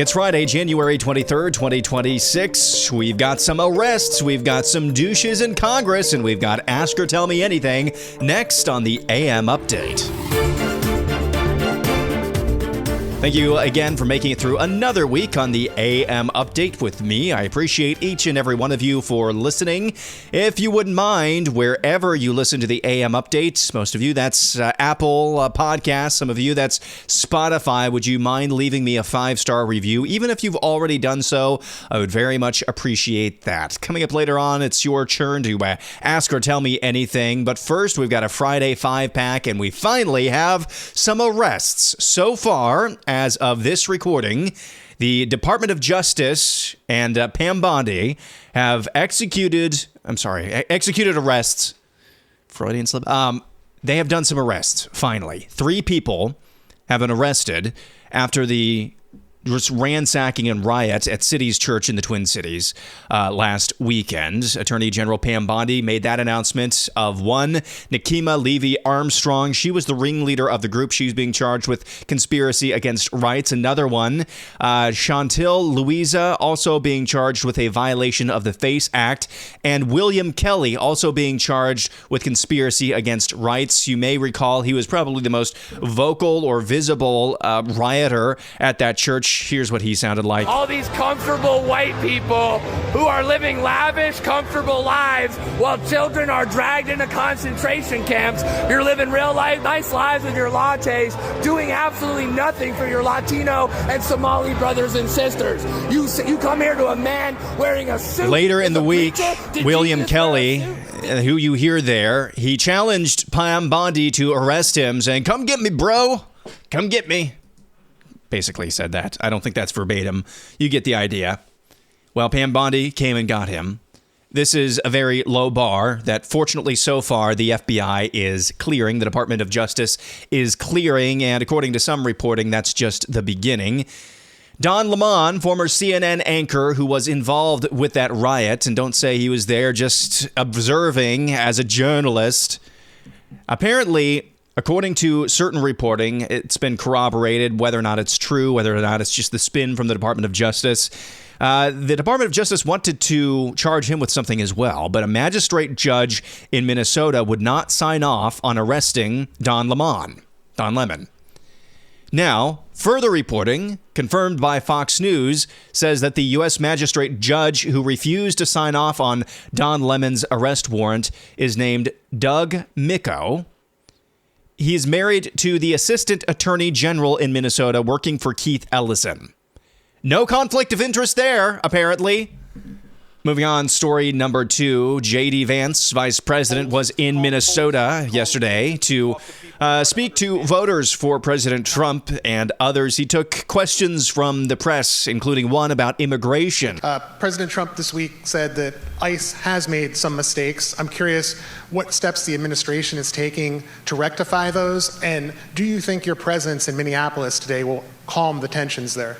It's Friday, January 23rd, 2026. We've got some arrests, we've got some douches in Congress, and we've got Ask or Tell Me Anything next on the AM Update. Thank you again for making it through another week on the AM Update with me. I appreciate each and every one of you for listening. If you wouldn't mind, wherever you listen to the AM Update, most of you that's Apple Podcasts, some of you that's Spotify, would you mind leaving me a 5-star review? Even if you've already done so, I would very much appreciate that. Coming up later on, it's your turn to ask or tell me anything. But first, we've got a Friday 5-pack, and we finally have some arrests. So far, as of this recording, the Department of Justice and Pam Bondi have executed arrests. Freudian slip. They have done some arrests, finally. 3 people have been arrested after the ransacking and riot at City's Church in the Twin Cities last weekend. Attorney General Pam Bondi made that announcement of one, Nikema Levy Armstrong. She was the ringleader of the group. She's being charged with conspiracy against rights. Another one, Chantil Louisa, also being charged with a violation of the FACE Act. And William Kelly, also being charged with conspiracy against rights. You may recall he was probably the most vocal or visible rioter at that church. Here's what he sounded like. All these comfortable white people who are living lavish, comfortable lives while children are dragged into concentration camps. You're living real life, nice lives with your lattes, doing absolutely nothing for your Latino and Somali brothers and sisters. You come here to a man wearing a suit. Later in the week, William Kelly, who you hear there, he challenged Pam Bondi to arrest him, saying, "Come get me, bro. Come get me." Basically said that. I don't think that's verbatim. You get the idea. Well, Pam Bondi came and got him. This is a very low bar that, fortunately, so far, the FBI is clearing. The Department of Justice is clearing, and according to some reporting, that's just the beginning. Don Lemon, former CNN anchor who was involved with that riot, and don't say he was there just observing as a journalist, apparently, according to certain reporting, it's been corroborated, whether or not it's true, whether or not it's just the spin from the Department of Justice. The Department of Justice wanted to charge him with something as well, but a magistrate judge in Minnesota would not sign off on arresting Don Lemon. Now, further reporting, confirmed by Fox News, says that the U.S. magistrate judge who refused to sign off on Don Lemon's arrest warrant is named Doug Micco. He's married to the Assistant Attorney General in Minnesota working for Keith Ellison. No conflict of interest there, apparently. Moving on, story number 2. JD Vance, Vice President, was in Minnesota yesterday to speak to voters for President Trump and others. He took questions from the press, including one about immigration. President Trump this week said that ICE has made some mistakes. I'm curious what steps the administration is taking to rectify those, and do you think your presence in Minneapolis today will calm the tensions there?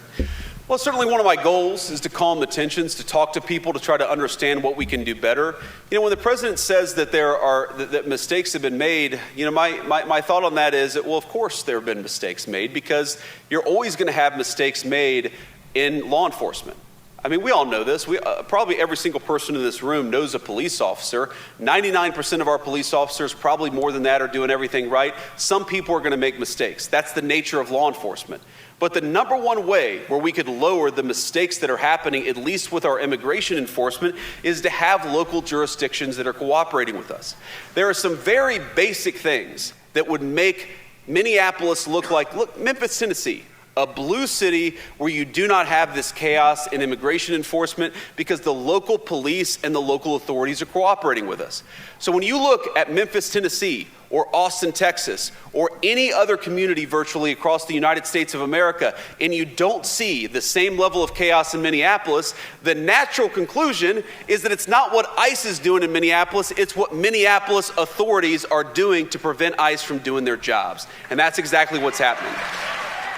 Well, certainly one of my goals is to calm the tensions, to talk to people, to try to understand what we can do better. You know, when the president says that that mistakes have been made, you know, my thought on that is that, well, of course there have been mistakes made, because you're always going to have mistakes made in law enforcement. I mean, we all know this. Probably every single person in this room knows a police officer. 99% of our police officers, probably more than that, are doing everything right. Some people are going to make mistakes. That's the nature of law enforcement. But the number one way where we could lower the mistakes that are happening, at least with our immigration enforcement, is to have local jurisdictions that are cooperating with us. There are some very basic things that would make Minneapolis look Memphis, Tennessee, a blue city where you do not have this chaos in immigration enforcement because the local police and the local authorities are cooperating with us. So when you look at Memphis, Tennessee, or Austin, Texas, or any other community virtually across the United States of America, and you don't see the same level of chaos in Minneapolis, the natural conclusion is that it's not what ICE is doing in Minneapolis, it's what Minneapolis authorities are doing to prevent ICE from doing their jobs. And that's exactly what's happening.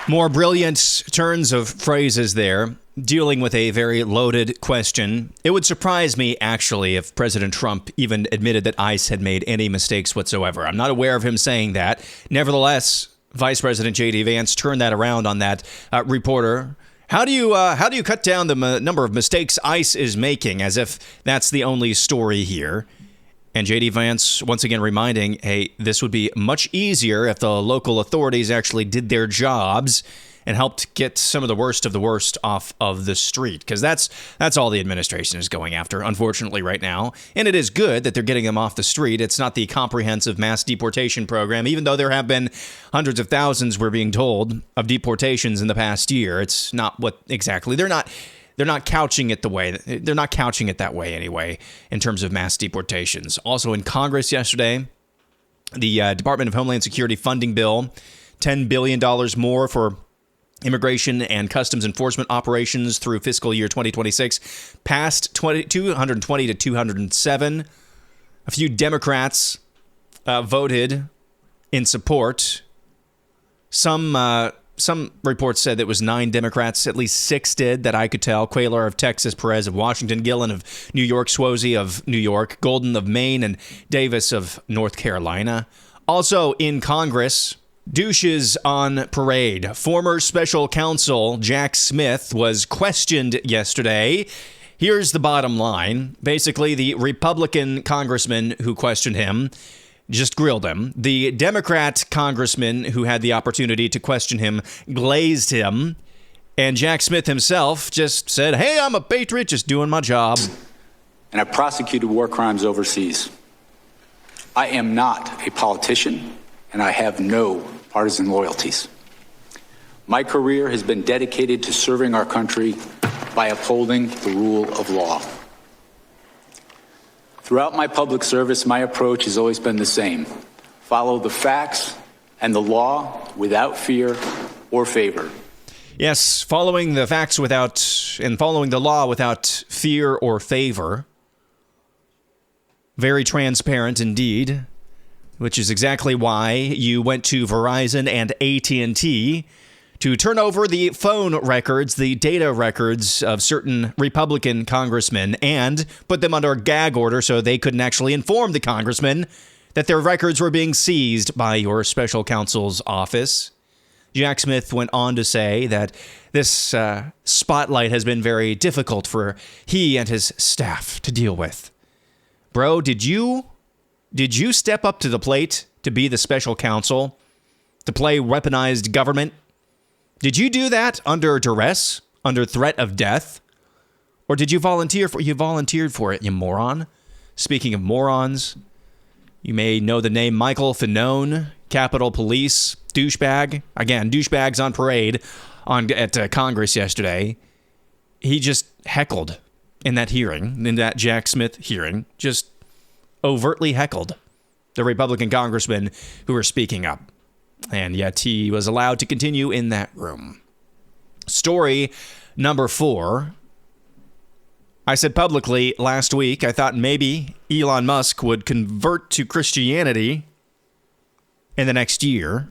More brilliant turns of phrases there, dealing with a very loaded question. It would surprise me, actually, if President Trump even admitted that ICE had made any mistakes whatsoever. I'm not aware of him saying that. Nevertheless, Vice President JD Vance turned that around on that reporter How do you cut down the number of mistakes ICE is making, as if that's the only story here? And JD Vance once again reminding, hey, this would be much easier if the local authorities actually did their jobs and helped get some of the worst off of the street, because that's all the administration is going after, unfortunately, right now. And it is good that they're getting them off the street. It's not the comprehensive mass deportation program, even though there have been hundreds of thousands, we're being told, of deportations in the past year. It's not what exactly they're not couching it that way anyway, in terms of mass deportations. Also in Congress yesterday, the Department of Homeland Security funding bill, $10 billion more for immigration and customs enforcement operations through fiscal year 2026, passed 220 to 207. A few Democrats voted in support. Some reports said it was 9 Democrats, at least 6 did, that I could tell. Cuellar of Texas, Perez of Washington, Gillen of New York, Swozey of New York, Golden of Maine, and Davis of North Carolina. Also in Congress, Douches on parade. Former special counsel Jack Smith was questioned yesterday. Here's the bottom line. Basically, the Republican congressman who questioned him just grilled him. The Democrat congressman who had the opportunity to question him glazed him. And Jack Smith himself just said, hey, I'm a patriot, just doing my job. And I prosecuted war crimes overseas. I am not a politician, and I have no partisan loyalties. My career has been dedicated to serving our country by upholding the rule of law. Throughout my public service, my approach has always been the same. Follow the facts and the law without fear or favor. Yes, following the facts following the law without fear or favor. Very transparent indeed, which is exactly why you went to Verizon and AT&T to turn over the phone records, the data records of certain Republican congressmen, and put them under a gag order so they couldn't actually inform the congressmen that their records were being seized by your special counsel's office. Jack Smith went on to say that this spotlight has been very difficult for he and his staff to deal with. Bro, did you step up to the plate to be the special counsel, to play weaponized government? Did you do that under duress, under threat of death? Or did you volunteer for it? You volunteered for it, you moron. Speaking of morons, you may know the name Michael Fanone, Capitol Police, douchebag. Again, douchebags on parade at Congress yesterday. He just heckled in that hearing, in that Jack Smith hearing, just overtly heckled the Republican congressmen who were speaking up. And yet he was allowed to continue in that room. Story number 4. I said publicly last week, I thought maybe Elon Musk would convert to Christianity in the next year.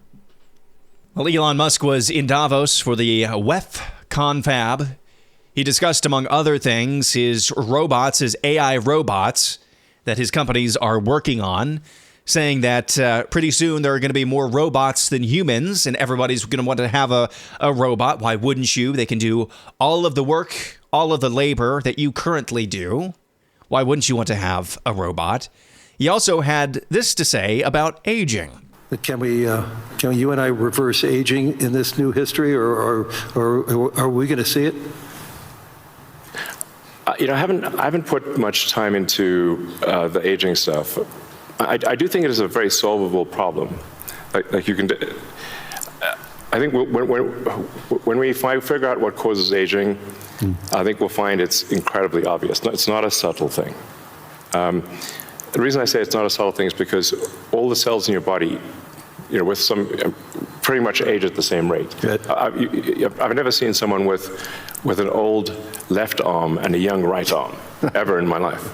Well, Elon Musk was in Davos for the WEF confab. He discussed, among other things, his robots, his AI robots that his companies are working on, saying that pretty soon there are going to be more robots than humans, and everybody's going to want to have a robot. Why wouldn't you? They can do all of the work, all of the labor that you currently do. Why wouldn't you want to have a robot? He also had this to say about aging. Can you and I reverse aging in this new history, or are we going to see it? I haven't put much time into the aging stuff. I do think it is a very solvable problem. Like you can. I think when we figure out what causes aging, I think we'll find it's incredibly obvious. It's not a subtle thing. The reason I say it's not a subtle thing is because all the cells in your body, with some pretty much age at the same rate. I've never seen someone with an old left arm and a young right arm ever in my life.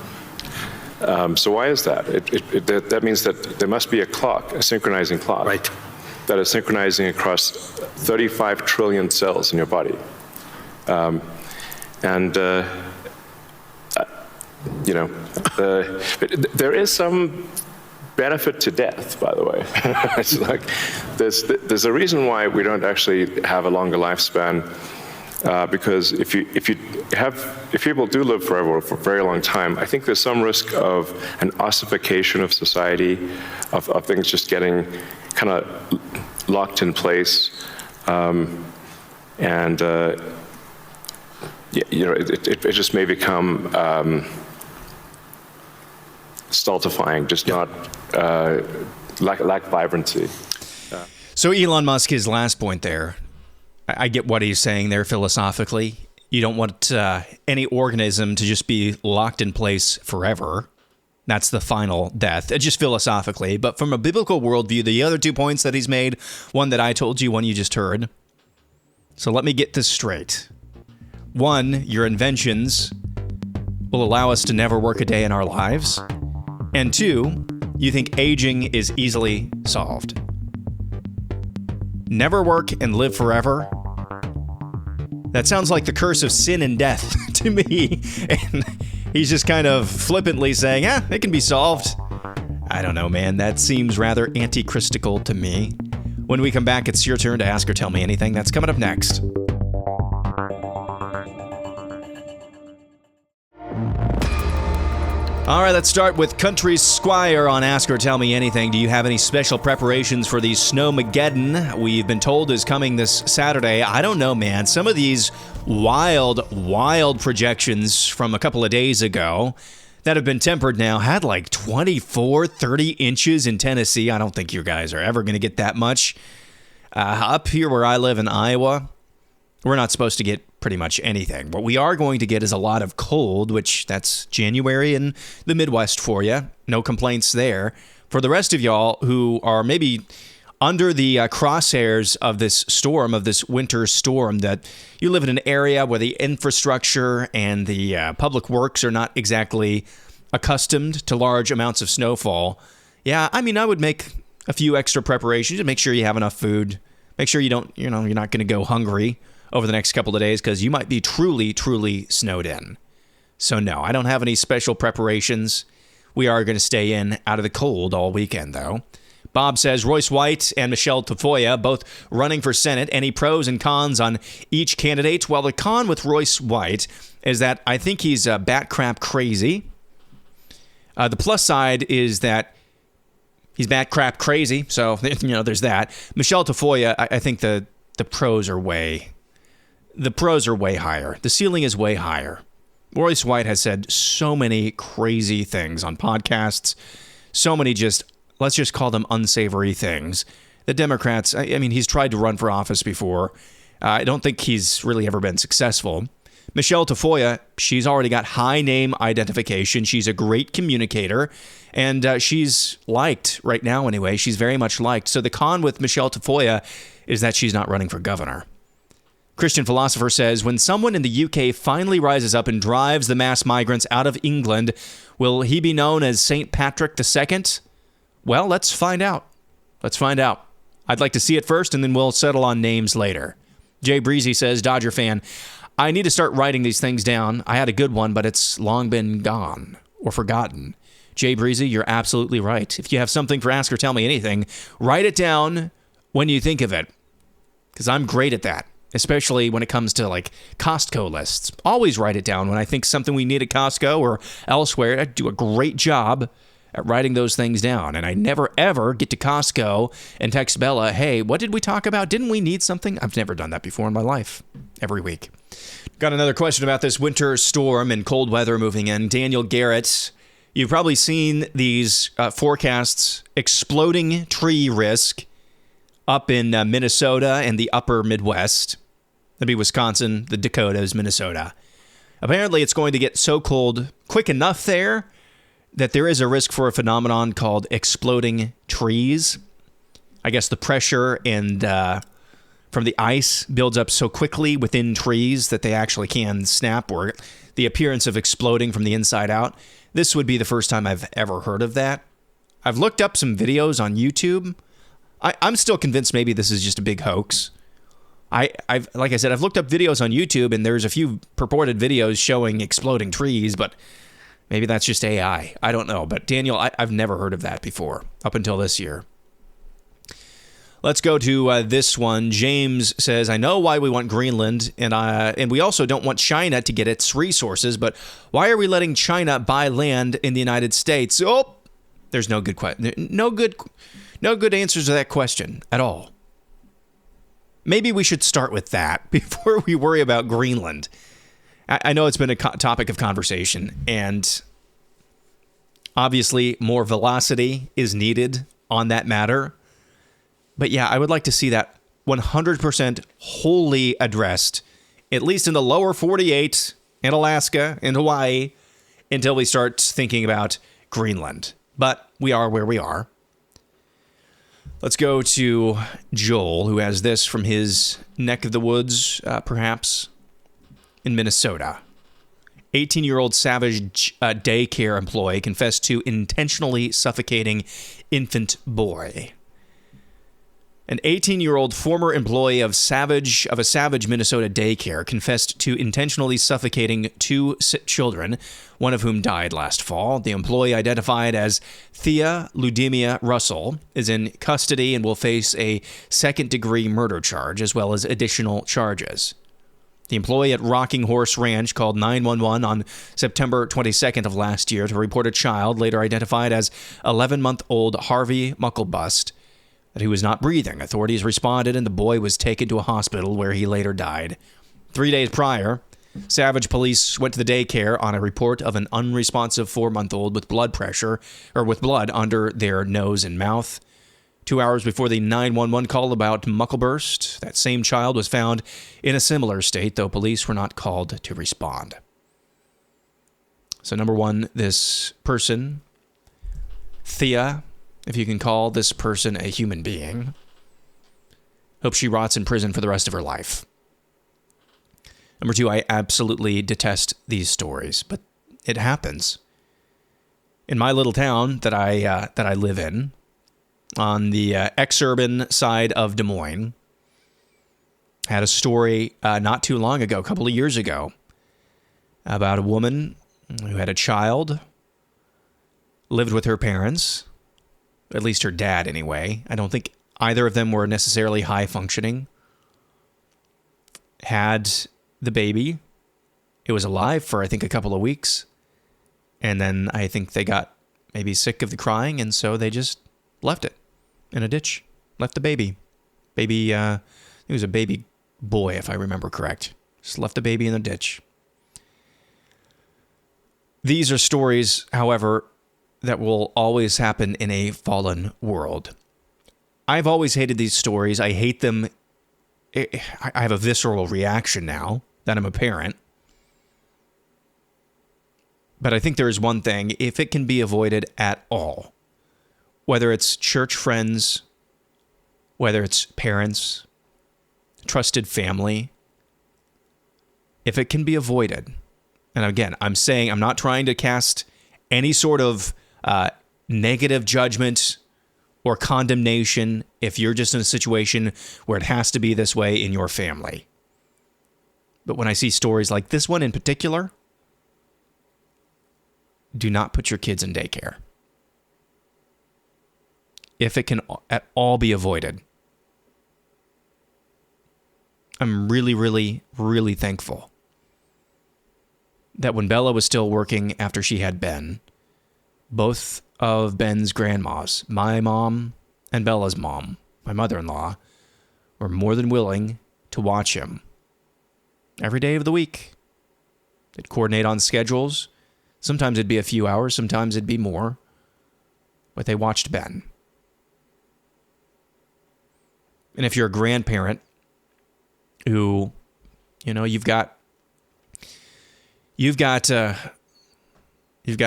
So why is that? That means that there must be a clock, a synchronizing clock, right, that is synchronizing across 35 trillion cells in your body. There is some benefit to death, by the way. It's like there's a reason why we don't actually have a longer lifespan. because if people do live forever for a very long time, I think there's some risk of an ossification of society, of things just getting kind of locked in place, and it just may become stultifying, just not lack vibrancy. So Elon Musk, his last point there, I get what he's saying there philosophically. You don't want any organism to just be locked in place forever. That's the final death, just philosophically. But from a biblical worldview, the other 2 points that he's made, one that I told you, one you just heard. So let me get this straight. 1, your inventions will allow us to never work a day in our lives. And 2, you think aging is easily solved. Never work and live forever. That sounds like the curse of sin and death to me. And he's just kind of flippantly saying, it can be solved. I don't know, man. That seems rather anti-Christical to me. When we come back, it's your turn to ask or tell me anything. That's coming up next. All right, let's start with Country Squire on Ask or Tell Me Anything. Do you have any special preparations for the Snowmageddon we've been told is coming this Saturday? I don't know, man. Some of these wild projections from a couple of days ago that have been tempered now had like 24, 30 inches in Tennessee. I don't think you guys are ever going to get that much. Up here where I live in Iowa, we're not supposed to get pretty much anything. What we are going to get is a lot of cold, which that's January in the Midwest for you. No complaints there. For the rest of y'all who are maybe under the crosshairs of this storm, of this winter storm, that you live in an area where the infrastructure and the public works are not exactly accustomed to large amounts of snowfall. Yeah, I mean, I would make a few extra preparations to make sure you have enough food. Make sure you're not going to go hungry over the next couple of days, because you might be truly snowed in. So no, I don't have any special preparations. We are going to stay in out of the cold all weekend, though. Bob says, Royce White and Michelle Tafoya both running for Senate. Any pros and cons on each candidate? Well, the con with Royce White is that I think he's bat crap crazy. The plus side is that he's bat crap crazy, so there's that. Michelle Tafoya, I think the pros are way higher. The ceiling is way higher. Royce White has said so many crazy things on podcasts, so many let's just call them unsavory things. The Democrats, I mean, he's tried to run for office before. I don't think he's really ever been successful. Michelle Tafoya, she's already got high name identification. She's a great communicator, and she's liked right now anyway. She's very much liked. So the con with Michelle Tafoya is that she's not running for governor. Christian Philosopher says, when someone in the UK finally rises up and drives the mass migrants out of England, will he be known as St. Patrick II? Well, let's find out. I'd like to see it first, and then we'll settle on names later. Jay Breezy says, Dodger fan, I need to start writing these things down. I had a good one, but it's long been gone or forgotten. Jay Breezy, you're absolutely right. If you have something for Ask or Tell Me Anything, write it down when you think of it, because I'm great at that. Especially when it comes to like Costco lists. Always write it down when I think something we need at Costco or elsewhere. I do a great job at writing those things down. And I never, ever get to Costco and text Bella, hey, what did we talk about? Didn't we need something? I've never done that before in my life. Every week. Got another question about this winter storm and cold weather moving in. Daniel Garrett, you've probably seen these forecasts. Exploding tree risk up in Minnesota and the upper Midwest. That'd be Wisconsin, the Dakotas, Minnesota. Apparently, it's going to get so cold quick enough there that there is a risk for a phenomenon called exploding trees. I guess the pressure and from the ice builds up so quickly within trees that they actually can snap, or the appearance of exploding from the inside out. This would be the first time I've ever heard of that. I've looked up some videos on YouTube. I'm still convinced maybe this is just a big hoax. I've like I said, I've looked up videos on YouTube, and there's a few purported videos showing exploding trees, but maybe that's just AI. I don't know. But Daniel, I've never heard of that before, up until this year. Let's go to this one. James says, I know why we want Greenland, and we also don't want China to get its resources, but why are we letting China buy land in the United States? Oh, there's no good answers to that question at all. Maybe we should start with that before we worry about Greenland. I know it's been a topic of conversation, and obviously more velocity is needed on that matter. But yeah, I would like to see that 100% wholly addressed, at least in the lower 48, in Alaska, in Hawaii, until we start thinking about Greenland. But we are where we are. Let's go to Joel, who has this from his neck of the woods, perhaps, in Minnesota. 18-year-old savage daycare employee confessed to intentionally suffocating infant boy. An 18-year-old former employee of a savage Minnesota daycare confessed to intentionally suffocating two children, one of whom died last fall. The employee, identified as Thea Ludmilla Russell, is in custody and will face a second-degree murder charge as well as additional charges. The employee at Rocking Horse Ranch called 911 on September 22nd of last year to report a child, later identified as 11-month-old Harvey Mucklebust, that he was not breathing. Authorities responded, and the boy was taken to a hospital where he later died. 3 days prior, Savage police went to the daycare on a report of an unresponsive 4-month-old with with blood under their nose and mouth. 2 hours before the 911 call about Muckleburst, that same child was found in a similar state, though police were not called to respond. So number one, this person, Thea, if you can call this person a human being, hope she rots in prison for the rest of her life. Number two, I absolutely detest these stories, but it happens. In my little town that I live in, on the ex-urban side of Des Moines, had a story not too long ago, a couple of years ago, about a woman who had a child, lived with her parents, at least her dad anyway. I don't think either of them were necessarily high functioning. Had the baby. It was alive for, I think, a couple of weeks. And then I think they got maybe sick of the crying, and so they just left it in a ditch. Left the baby. Baby, it was a baby boy, if I remember correct. Just left the baby in the ditch. These are stories, however, that will always happen in a fallen world. I've always hated these stories. I hate them. I have a visceral reaction now that I'm a parent. But I think there is one thing, if it can be avoided at all, whether it's church friends, whether it's parents, trusted family, if it can be avoided, and again, I'm not trying to cast any sort of negative judgment or condemnation if you're just in a situation where it has to be this way in your family. But when I see stories like this one in particular, do not put your kids in daycare. If it can at all be avoided. I'm really, really, really thankful that when Bella was still working after she had Ben, both of Ben's grandmas, my mom and Bella's mom, my mother-in-law, were more than willing to watch him every day of the week. They'd coordinate on schedules. Sometimes it'd be a few hours, sometimes it'd be more. But they watched Ben. And if you're a grandparent who, you've got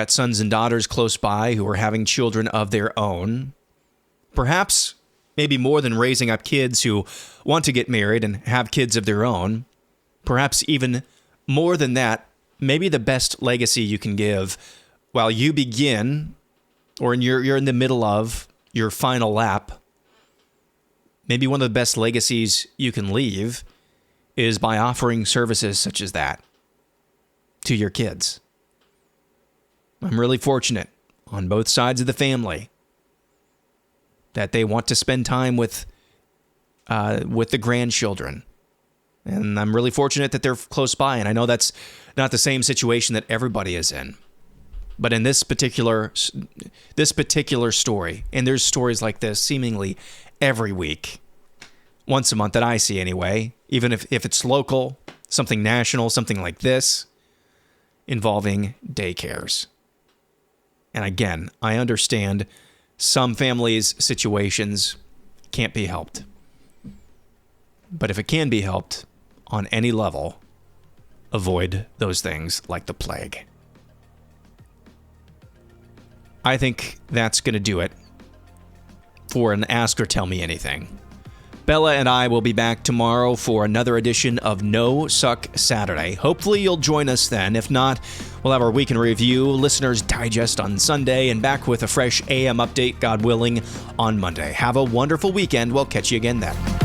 sons and daughters close by who are having children of their own, perhaps maybe more than raising up kids who want to get married and have kids of their own, perhaps even more than that, maybe the best legacy you can give while you begin, or you're in the middle of your final lap, maybe one of the best legacies you can leave is by offering services such as that to your kids. I'm really fortunate on both sides of the family that they want to spend time with with the grandchildren. And I'm really fortunate that they're close by. And I know that's not the same situation that everybody is in. But in this particular story, and there's stories like this seemingly every week, once a month that I see anyway, even if it's local, something national, something like this, involving daycares. And again, I understand some families' situations can't be helped. But if it can be helped on any level, avoid those things like the plague. I think that's going to do it for an Ask or Tell Me Anything. Bella and I will be back tomorrow for another edition of No Suck Saturday. Hopefully you'll join us then. If not, we'll have our week in review, Listener's Digest on Sunday, and back with a fresh AM update, God willing, on Monday. Have a wonderful weekend. We'll catch you again then.